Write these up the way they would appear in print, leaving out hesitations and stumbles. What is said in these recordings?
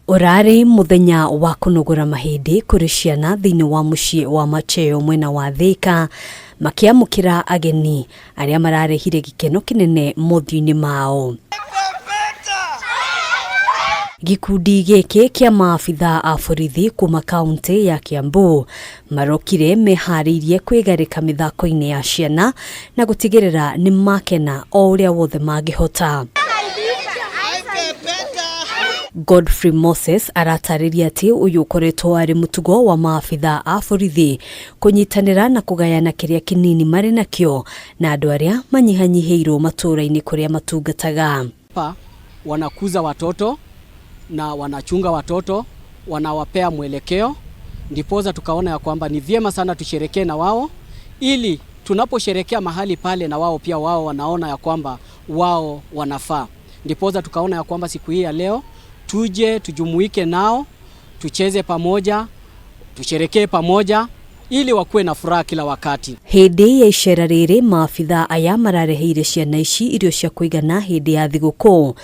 Urari muthenya wa kunogora mahindi kuri ciana thiini wa mucii wa Macheo mwena wa Thika makiamukira ageni aria mararehire gikeno kinene muthiini mao. Gikundi giki kia maabithaa a borithi kuma kaunti ya Kiambu marokire mehariirie kwigarika mithako-ini ya ciana na gutigirira ni makena o uria wothe mangihota. Godfrey Moses aratariria ati uyu ukoretwo ari mutugo wa maabithaa a borithi kunyitanira na kugayana kiria kinini mari nakio na andu aria manyihanyiheirwo matura-ini kuria matungataga. Wanakuza watoto na wanachunga watoto, wanawapea mwelekeo, ndipoza tukaona ya kwamba ni vyema sana tusherekee na wao, ili tunaposherekea mahali pale na wao pia wao wanaona ya kwamba wao wanafaa. Ndipoza tukaona ya kwamba siku hii ya leo tuje tujumuike nao, tucheze pamoja, tusherekee pamoja, ili wakuwe na furaha kila wakati. Hindi ya icera riri maabithaa aya marareheire ciana ici irio cia kuigana hindi ya thigukuu,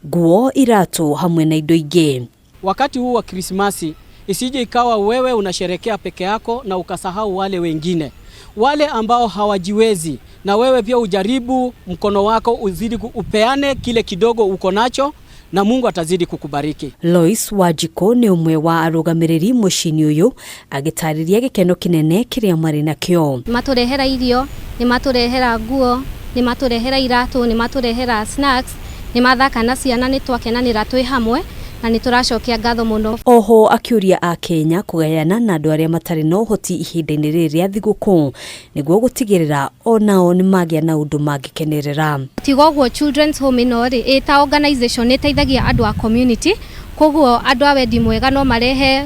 nguo, iratu hamwe na indo ingi. Wakati huu wa Krismasi isije ikawa wewe unasherekea peke yako na ukasahau wale wengine, wale ambao hawajiwezi, na wewe pia ujaribu mkono wako uzidi upeane kile kidogo uko nacho, na Mungu atazidi kukubariki. Lois Wajiko ni umwe wa arugamiriri mucini uyu agitariria gikeno kinene kiria mari nakio. Maturehera irio, ni maturehera nguo, ni maturehera iratu, ni maturehera snacks, ni mathaka na ciana, ni twakenanira twi hamwe na ni turacokia ngatho muno. Oho akiuria a Kenya kugayana na andu aria matari no hoti ihinda-ini riri ria thigukuu niguo gutigirira onao ni magia na undu mangikenerera. Tigogwo children's home inori eta organization iteithagia andu a community, koguo andu a wendi mwega no marehe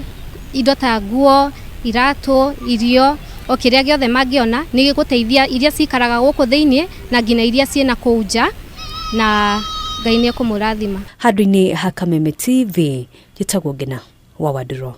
indo ta nguo, iratu, irio, o kiria giothe mangiona ni giguteithia iria cikaraga guku thiini na ngina iria ciena kuuja na Ngai ni kumurathima. Handũ-inĩ ha Kameme TV, njĩtagwo Ngina wa Wadro.